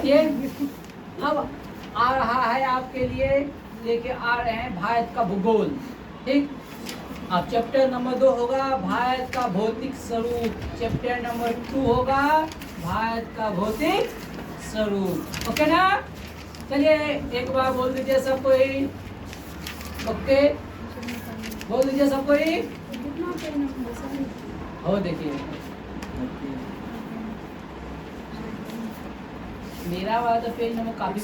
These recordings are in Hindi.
ये अब आ रहा है आपके लिए, लेके आ रहे हैं भारत का भूगोल। ठीक, अब चैप्टर नंबर 2 होगा भारत का भौतिक स्वरूप, चैप्टर नंबर 2 होगा भारत का भौतिक स्वरूप। ओके ना? चलिए एक बार बोल दीजिए सब कोई। ओके, बोल दीजिए सब कोई। हो देखिए मेरा वाला तो पेज नंबर काफी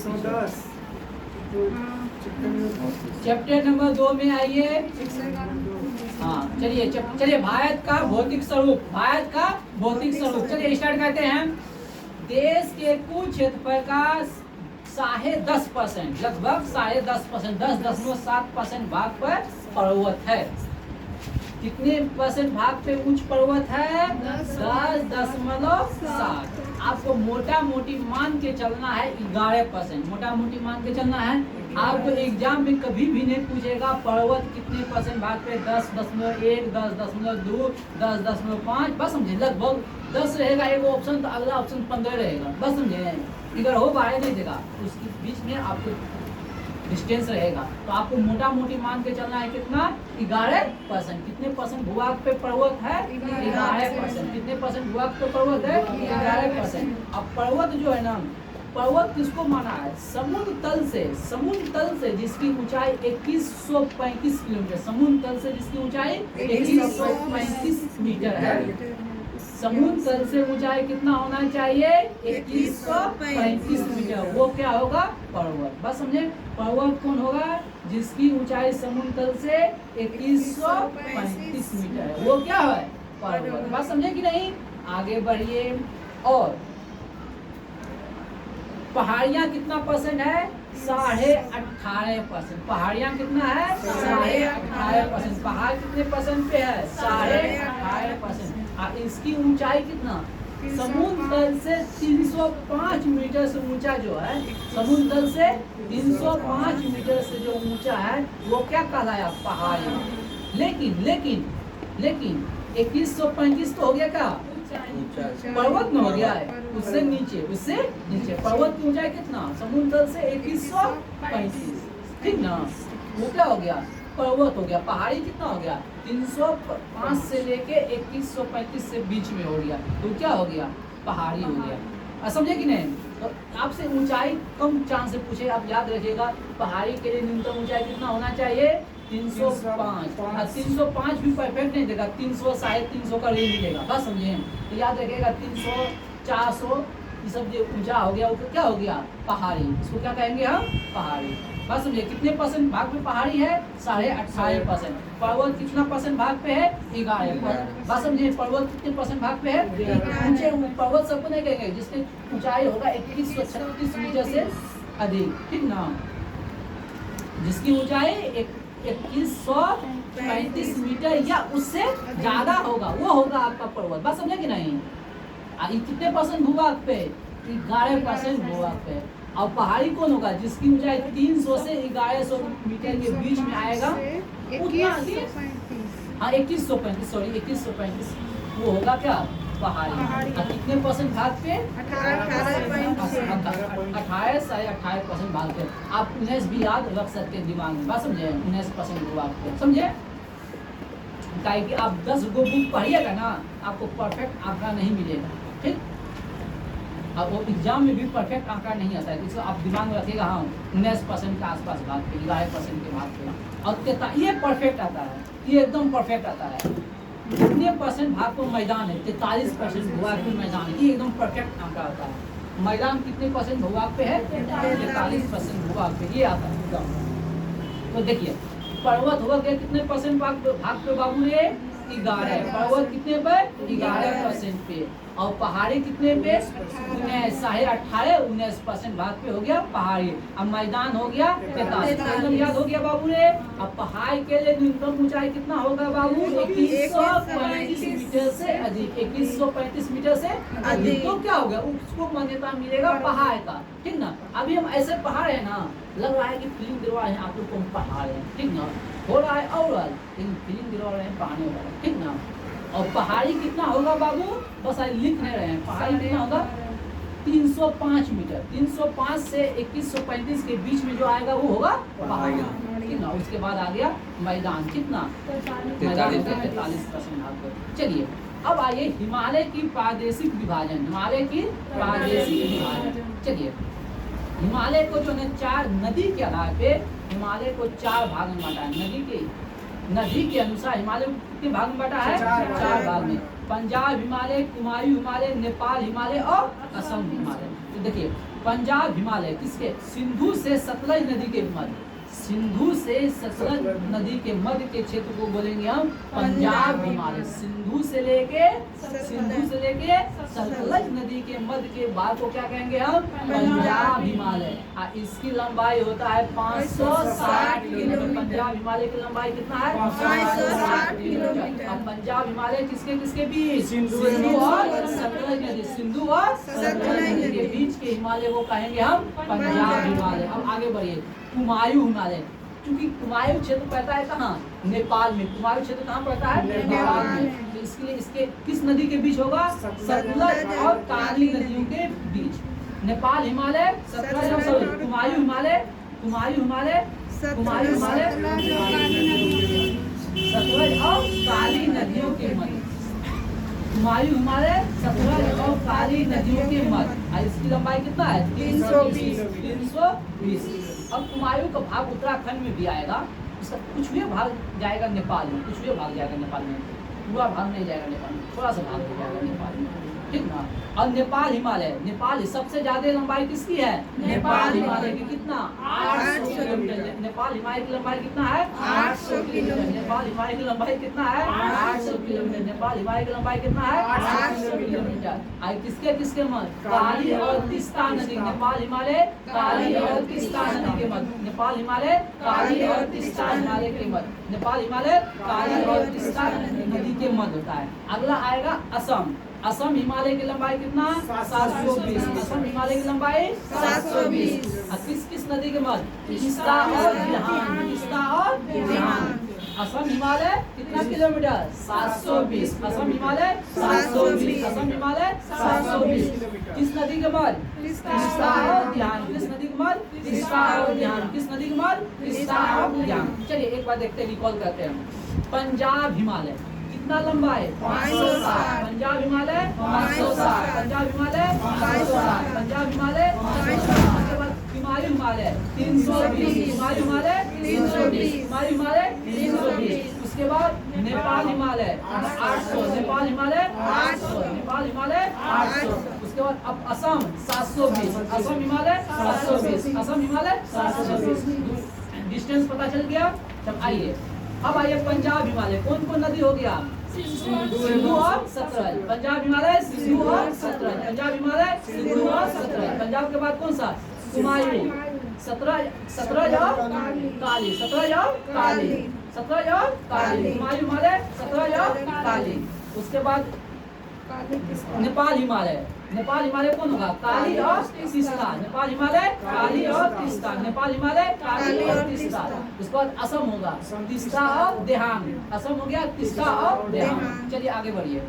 चैप्टर नंबर 2 में आइए। हाँ चलिए चलिए भारत का भौतिक स्वरूप, भारत का भौतिक स्वरूप। चलिए स्टार्ट करते हैं। देश के कुल क्षेत्रफल का 10.5%, लगभग 10.5%, 10.7% भाग पर पर्वत है। कितने परसेंट भाग पे उच्च पर्वत है? 10.7। आपको मोटा मोटी मान के चलना है 11%, मोटा मोटी मान के चलना है। आपको एग्जाम में कभी भी नहीं पूछेगा पर्वत कितने परसेंट भाग पे, 10.1, 10.2, 10.5, बस समझे। लगभग 10 रहेगा एक ऑप्शन, तो अगला ऑप्शन 15 रहेगा, बस समझे। इधर हो बाहर नहीं देगा, उसके बीच में आपको डिस्टेंस रहेगा। तो आपको मोटा मोटी मान के चलना है कितना? 11%। कितने परसेंट भूभाग पे पर्वत है? 11%। कितने परसेंट भूभाग पे पर्वत है? 11%। अब पर्वत जो है ना, पर्वत किसको माना है? समुद्र तल से जिसकी ऊंचाई 2135 किलोमीटर, समुद्र तल से जिसकी ऊंचाई 2135 मीटर है। समुद्र तल से ऊंचाई कितना होना चाहिए? 2135 मीटर। वो क्या होगा? पर्वत। बस समझे। पर्वत कौन होगा? जिसकी ऊंचाई समुद्र तल से 2135 मीटर है, वो क्या है? पर्वत। बस समझे कि नहीं? आगे बढ़िए। और पहाड़ियाँ कितना परसेंट है? 18.5%। पहाड़ियाँ कितना है? 18.5%। पहाड़ कितने परसेंट पे है? 18.5%। इसकी ऊंचाई कितना? समुद्र तल से 305 मीटर से ऊंचा जो है, समुद्र तल से 305 मीटर से जो ऊंचा है, वो क्या कहलाया? पहाड़ी। लेकिन 2135 तो हो गया क्या? पर्वत में हो गया है। उससे नीचे पर्वत की ऊंचाई कितना? समुद्र तल से 2135, ठीक ना? वो क्या हो गया? पर्वत हो गया। पहाड़ी कितना हो गया? 305 से लेके 2135 से बीच में हो गया, तो क्या हो गया? पहाड़ी हो गया। समझे कि नहीं? तो आपसे ऊंचाई कम चांस से पूछे, आप याद रखिएगा पहाड़ी के लिए न्यूनतम ऊंचाई कितना होना चाहिए? 305। 305 भी परफेक्ट नहीं देगा, 300, 350 का रेंज देगा, बस समझे। तो याद रखिएगा 300, 400 ये सब जो ऊंचा हो गया, वो क्या हो गया? पहाड़ी। इसको क्या कहेंगे हम? पहाड़ी। बस समझिए। कितने परसेंट भाग पे पहाड़ी है? 18.5%। पर्वत कितना परसेंट भाग पे है? 11%। बस समझिए। पर्वत कितने परसेंट भाग पे है? ऊंचे पर्वत सबको नहीं कहेंगे जिसकी ऊंचाई होगा 2136 मीटर से अधिक, ठीक ना? जिसकी ऊंचाई 2135 मीटर या उससे ज्यादा होगा, वो होगा आपका पर्वत। बस समझे कि नहीं? कितने परसेंट भूभाग पे? 11% भूभाग पे। और पहाड़ी कौन होगा? जिसकी ऊंचाई 300 से 1100 मीटर के बीच में आएगा, उतना। हाँ 2135, सॉरी 2135, वो होगा क्या? पहाड़ी। कितने परसेंट भाग पे? 18.5% भाग पे। आप 19 भी याद रख सकते हैं दिमाग में, बस समझे। 19% भूभाग पे, समझे? कि आप 10 गो बुक पढ़िएगा ना, आपको परफेक्ट आंकड़ा नहीं मिलेगा, ठीक? अब वो एग्जाम में भी परफेक्ट आंकड़ा नहीं आता है, इसको आप दिमाग में रखिएगा। हाँ 19% के आसपास भाग पे, 11% के भाग पे। और ये परफेक्ट आता है, ये एकदम परफेक्ट आता है। कितने परसेंट भाग को मैदान है? 43% भूभाग पे मैदान है, ये एकदम परफेक्ट आंकड़ा आता है। मैदान कितने परसेंट भूभाग पे है? 43% भूभाग पे, ये आता है एकदम। तो देखिए पर्वत होगा क्या? कितने परसेंट भाग पे बाबू? ये 11। पर्वत कितने पे? 11% पे। और पहाड़ी कितने पे? 18.5, 19% भाग पे हो गया पहाड़ी। अब मैदान हो गया 43, याद हो गया बाबू रे। अब पहाड़ी के लिए न्यूनतम ऊंचाई कितना होगा बाबू? 2135 मीटर से अधिक, 2135 मीटर से अधिक। तो क्या होगा? उसको मान्यता मिलेगा पहाड़ का, ठीक ना? अभी हम ऐसे पहाड़ है ना, लग रहा है कि फिल्म दिलवा है आप लोग को, पहाड़ है, ठीक ना? हो रहा है और लेकिन फिल्म दिलवा रहे हैं, पानी हो रहा है, ठीक ना? और पहाड़ी कितना होगा बाबू? बस लिख नहीं रहे हैं। पहाड़ी कितना होगा? 305 मीटर। 305 से 2135 के बीच में जो आएगा वो होगा पहाड़, ठीक ना। उसके बाद आ गया मैदान, कितना? मैदान 43% भाग। चलिए अब आइए हिमालय की प्रादेशिक विभाजन, हिमालय की प्रादेशिक विभाजन। चलिए हिमालय को जो है 4 नदी के आधार पे हिमालय को 4 भाग में बांटा है। नदी के अनुसार हिमालय को कितने भाग में बांटा है? 4 भाग में। पंजाब हिमालय, कुमायूं हिमालय, नेपाल हिमालय और असम हिमालय। तो देखिए पंजाब हिमालय किसके? सिंधु से सतलज नदी के मध्य, सिंधु से सतलज नदी के मध्य के क्षेत्र को बोलेंगे हम पंजाब हिमालय। सिंधु से लेके सतलज नदी के मध्य के भाग को क्या कहेंगे हम? पंजाब हिमालय। और इसकी लंबाई होता है 560 किलोमीटर। पंजाब हिमालय की लंबाई कितना है? 560 किलोमीटर। अब पंजाब हिमालय किसके किसके बीच? सिंधु और सतलज नदी, सिंधु और सतलज नदी के बीच के हिमालय को कहेंगे हम पंजाब हिमालय। अब आगे बढ़िए कुमायूं हिमालय, क्योंकि कुमायूं क्षेत्र पड़ता है कहाँ? नेपाल में। कुमायूं क्षेत्र कहाँ पड़ता है? नेपाल में। तो इसके लिए इसके किस नदी के बीच होगा? सतलज और काली नदियों के बीच। नेपाल हिमालय, सतलज और कुमायूं हिमालय, कुमायूं हिमालय, कुमायूं हिमालय, सतलज और काली नदियों के मध्य। कुमायूं हिमालय, सतलज और काली नदियों के मध्य। इसकी लंबाई कितना है? 320। अब कुमायूं का भाग उत्तराखंड में भी आएगा, इसका कुछ भी भाग जाएगा नेपाल में, कुछ भी भाग जाएगा नेपाल में, पूरा भाग नहीं जाएगा नेपाल में, थोड़ा सा भाग हो जाएगा नेपाल में, ठीक ना। और नेपाल हिमालय, नेपाल सबसे ज्यादा लंबाई किसकी है? नेपाल हिमालय की। कितना? 800 किलोमीटर। नेपाल हिमालय की लंबाई कितना है? 800 किलोमीटर। नेपाल हिमालय की लंबाई कितना है? 800 किलोमीटर। नेपाल हिमालय की लंबाई कितना है? 800 किलोमीटर। आई किसके किसके मध्य? काली और तीस्ता नदी। नेपाल हिमालय काली और तीस्ता नदी के मध्य। नेपाल हिमालय काली और तीस्ता हिमालय के मध्य। नेपाल हिमालय काली और तीस्ता नदी के मध्य होता है। अगला आएगा असम। असम हिमालय की लंबाई कितना? 720। असम हिमालय की लंबाई 720। किस किस नदी के मध्य? तीस्ता और दिहान, तीस्ता और दिहान। असम हिमालय कितना किलोमीटर? 720। असम हिमालय 720। असम हिमालय 720। किस नदी के मध्य? तीस्ता और दिहान। किस नदी के मध्य? तीस्ता और दिहान। किस नदी के मध्य? तीस्ता और दिहान। चलिए एक बार देखते हैं, रिकॉल करते हैं। पंजाब हिमालय कितना लंबा है? 560। पंजाब हिमालय 560। पंजाब हिमालय 560। पंजाब हिमालय 560। उसके बाद कुमायूं हिमालय 320। कुमायूं हिमालय 320। कुमायूं हिमालय 320। उसके बाद नेपाल हिमालय 800। नेपाल हिमालय 800। नेपाल हिमालय 800। उसके बाद अब असम 720। असम हिमालय 720। असम हिमालय 720। डिस्टेंस पता चल गया। तब आइए अब आइए पंजाब हिमालय। कौन कौन नदी हो गया? सिंधु और सतलज। पंजाब हिमालय सिंधु और सतलज। पंजाब हिमालय सिंधु और सतलज। पंजाब के बाद कौन सा? कुमायूं, सतलज और काली, सतलज और काली, सतलज और काली। कुमायूं हिमालय, सतलज और काली। उसके बाद नेपाल हिमालय। नेपाल हिमालय कौन होगा? काली और तीस्ता। नेपाल हिमालय काली और तीस्ता। नेपाल हिमालय काली और तीस्ता। उसके बाद असम होगा तीस्ता और देहांग। असम हो गया तीस्ता और देहांग। चलिए आगे बढ़िए।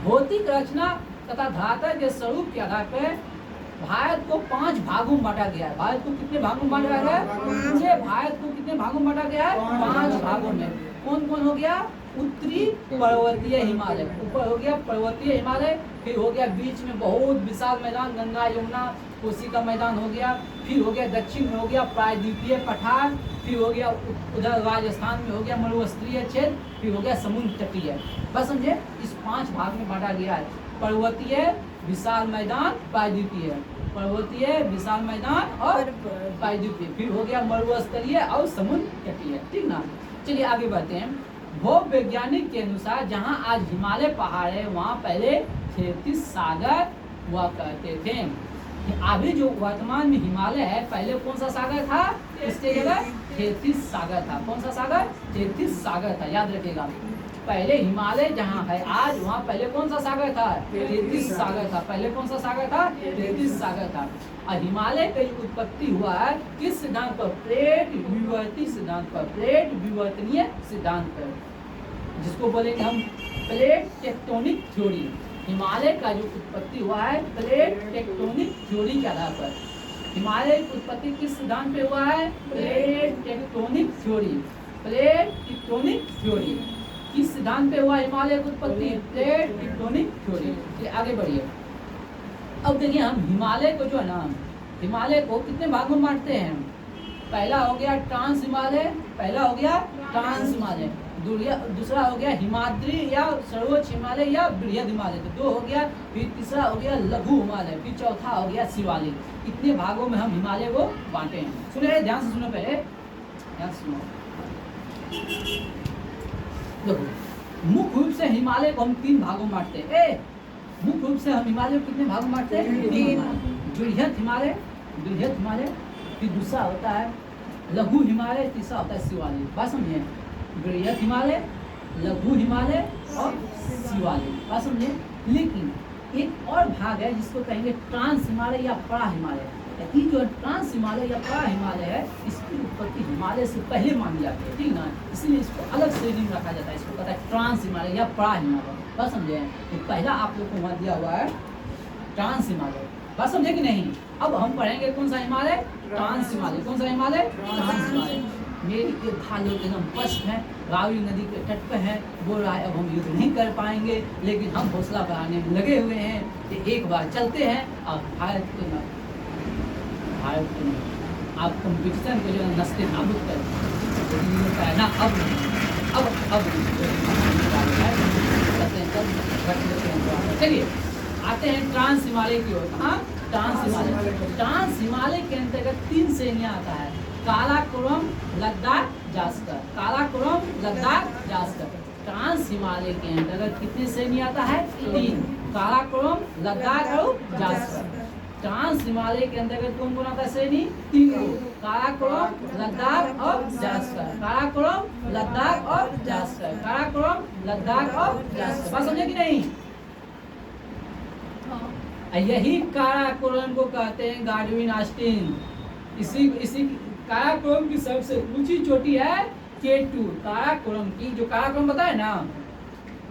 भौतिक रचना तथा धरातल के स्वरूप के आधार पर भारत को 5 भागों में बांटा गया है। भारत को कितने भागों में बांटा गया है? पूरे भारत को कितने भागों में बांटा गया है? 5 भागों में। कौन कौन हो गया? उत्तरी पर्वतीय हिमालय, ऊपर हो गया पर्वतीय हिमालय, फिर हो गया बीच में बहुत विशाल मैदान गंगा यमुना कोसी का मैदान हो गया, फिर हो गया दक्षिण में हो गया प्रायद्वीपीय पठार, फिर हो गया उधर राजस्थान में हो गया मरुस्थलीय क्षेत्र, फिर हो गया समुद्र तटीय। बस समझे, इस 5 भाग में बांटा गया है। पर्वतीय, विशाल मैदान, प्रायद्वीपीय, पर्वतीय, विशाल मैदान और प्रायद्वीपीय, फिर हो गया मरुस्थलीय और समुद्र तटीय, ठीक ना। चलिए आगे बढ़ते हैं। भूवैज्ञानिक के अनुसार जहां आज हिमालय पहाड़ है वहां पहले 33 सागर हुआ करते थे। अभी जो वर्तमान में हिमालय है, पहले कौन सा सागर था? इसके जगह 33 सागर था। कौन सा सागर? 33 सागर था, याद रखिएगा। पहले हिमालय जहाँ है आज वहाँ पहले कौन सा सागर था? 33 सागर था। पहले कौन सा सागर था? 33 सागर था। और हिमालय की उत्पत्ति हुआ है किस सिद्धांत पर? प्लेट विवर्ती सिद्धांत पर, प्लेट विवर्तनीय सिद्धांत पर, जिसको बोलेंगे हम प्लेट टेक्टोनिक थ्योरी। हिमालय का जो उत्पत्ति हुआ है प्लेट टेक्टोनिक थ्योरी के आधार पर। हिमालय की उत्पत्ति किस सिद्धांत पे हुआ है? Plate tectonic theory. Plate tectonic theory किस सिद्धांत पे हुआ हिमालय की उत्पत्ति? Plate tectonic theory. चलिए आगे बढ़िए। अब देखिए हम हिमालय को जो है ना, हिमालय को कितने भागों में बांटते हैं? पहला हो गया ट्रांस हिमालय, पहला हो गया ट्रांस हिमालय, दूसरा हो गया हिमाद्री या सर्वोच्च हिमालय या बृहद हिमालय, तो 2 हो गया। फिर तीसरा हो गया लघु हिमालय, फिर चौथा हो गया शिवालिक। इतने भागों में हम हिमालय को बांटे हैं। सुने, ध्यान से सुनो, पहले ध्यान से सुनो। देखो मुख्य रूप से हिमालय को हम 3 भागों में बांटते हैं। मुख्य रूप से हम हिमालय को कितने भागों में बांटते हैं? 3। बृहद हिमालय, बृहद हिमालय, फिर दूसरा होता है लघु हिमालय, तीसरा होता है शिवालिक। बात समझे? बृहद हिमालय, लघु हिमालय और शिवालिक। बात समझे? लेकिन एक और भाग है जिसको कहेंगे ट्रांस हिमालय या परा हिमालय। ये जो ट्रांस हिमालय या परा हिमालय है, इसकी उत्पत्ति हिमालय से पहले मानी जाती है, ठीक ना? इसीलिए इसको अलग श्रेणी में रखा जाता है। इसको कहता है ट्रांस हिमालय या परा हिमालय। बात समझे? तो पहला आप लोग को वहाँ दिया हुआ है ट्रांस हिमालय। बात समझे कि नहीं? अब हम पढ़ेंगे कौन सा हिमालय? ट्रांस हिमालय। कौन सा हिमालय? ट्रांस हिमालय। मेरी एक भाई लोग एकदम स्पष्ट है, रावी नदी के तट पे है, बोल रहा है अब हम युद्ध नहीं कर पाएंगे, लेकिन हम हौसला बढ़ाने में लगे हुए हैं कि एक बार चलते हैं और भारत के आप कंपटीशन को जो है नस्ते नाबूद कर ना। अब चलिए आते हैं ट्रांस हिमालय की ओर। हाँ, ट्रांस हिमालय। ट्रांस हिमालय के अंतर्गत 3 श्रेणियां आता है, काराकोरम, लद्दाख, जास्कर। काराकोरम, लद्दाख, जास्कर। ट्रांस हिमालय के अंतर्गत कितनी श्रेणी आता है? 3, काराकोरम, लद्दाख और जास्कर। ट्रांस हिमालय के अंतर्गत कौन कौन आता है श्रेणी? 3 को, काराकोरम, लद्दाख और जास्कर। काराकोरम, लद्दाख और जास्कर। काराकोरम, लद्दाख और जास्कर। बात समझे कि नहीं? यही काराकोरम को कहते हैं गाडविन ऑस्टिन। इसी काराकोरम की सबसे ऊंची चोटी है K2। काराकोरम की जो काराकोरम बताया ना,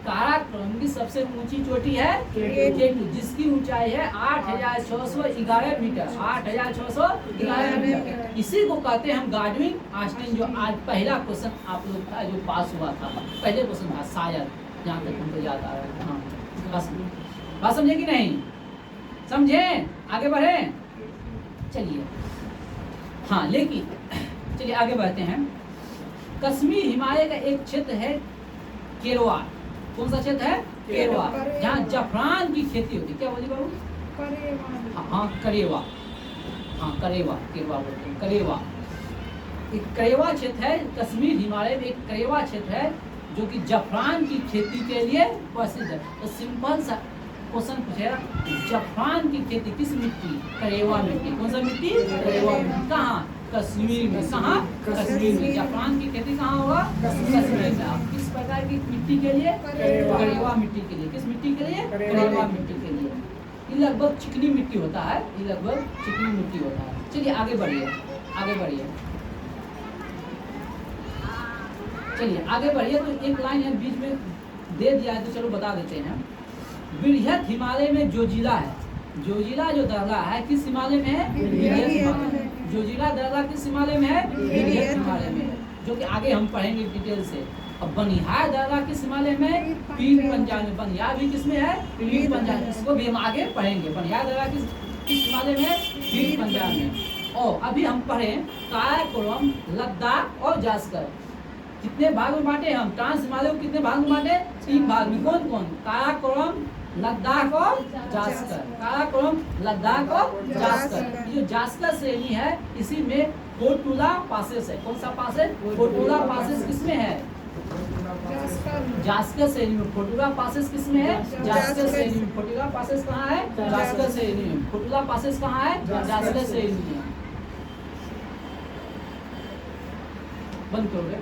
काराकोरम की सबसे ऊंची चोटी है K2, जिसकी ऊंचाई है 8,611 मीटर। 8,611 मीटर। इसी को कहते हैं हम गाडविन ऑस्टिन। जो आज पहला क्वेश्चन आप लोग का जो पास हुआ था, पहले क्वेश्चन था शायद, जहाँ तक हमको याद आ रहा है। हाँ, बात समझे कि नहीं? समझे? आगे बढ़े? चलिए। हाँ, लेकिन चलिए आगे बढ़ते हैं। कश्मीर हिमालय का एक क्षेत्र है केरवा। कौन सा क्षेत्र है? केरवा, जहाँ जफरान की खेती होती है। क्या बोली बाबू? हाँ, करेवा। हाँ, करेवा, केरवा बोलते हैं, करेवा। एक करेवा क्षेत्र है कश्मीर हिमालय में। एक करेवा क्षेत्र है जो कि जफरान की खेती के लिए प्रसिद्ध है। तो सिंपल सा क्वेश्चन पूछेगा, जफरान की खेती किस मिट्टी? करेवा मिट्टी। कौन सा मिट्टी? करेवा मिट्टी। कहाँ? कश्मीर में। कहाँ? कश्मीर में। जफरान की खेती कहाँ होगा? कश्मीर में। आप किस प्रकार की मिट्टी के लिए? करेवा मिट्टी के लिए। किस मिट्टी के लिए? करेवा मिट्टी के लिए। ये लगभग चिकनी मिट्टी होता है, ये लगभग चिकनी मिट्टी होता है। चलिए आगे बढ़िए, आगे बढ़िए। चलिए आगे बढ़िए। तो एक लाइन है बीच में दे दिया है, तो चलो बता देते हैं। बृहद हिमालय में जोजिला है। जोजिला जो दर्रा है किस हिमालय में है? बृहद हिमालय में। जोजिला दर्रा किस हिमालय में है? बृहद हिमालय में, जो कि आगे हम पढ़ेंगे डिटेल से। अब बनिहार दर्रा किस हिमालय में? पीर पंजाब में। बनिहार भी किसमें है? पीर पंजाब। इसको भी हम आगे पढ़ेंगे। बनिहार दर्रा किस हिमालय में है? पीर पंजाब में। और अभी हम पढ़ें काराकोरम, लद्दाख और जास्कर। कितने भाग में बांटे हम? ट्रांस हिमालय को कितने भाग में बांटे? 3 भाग में। कौन कौन? काराकोरम, लद्दाख और जास्कर। काराकोरम, लद्दाख और जास्कर। ये जो जास्कर श्रेणी है, इसी में फोटुला पासेस है। कौन सा पासेस? फोटुला पासेस किसमें है? जास्कर श्रेणी में। फोटुला पासेस किसमें है? जास्कर श्रेणी में। फोटुला पासेस कहाँ है? जास्कर श्रेणी में। फोटुला पासेस कहाँ है? जास्कर श्रेणी में। बंद करोगे?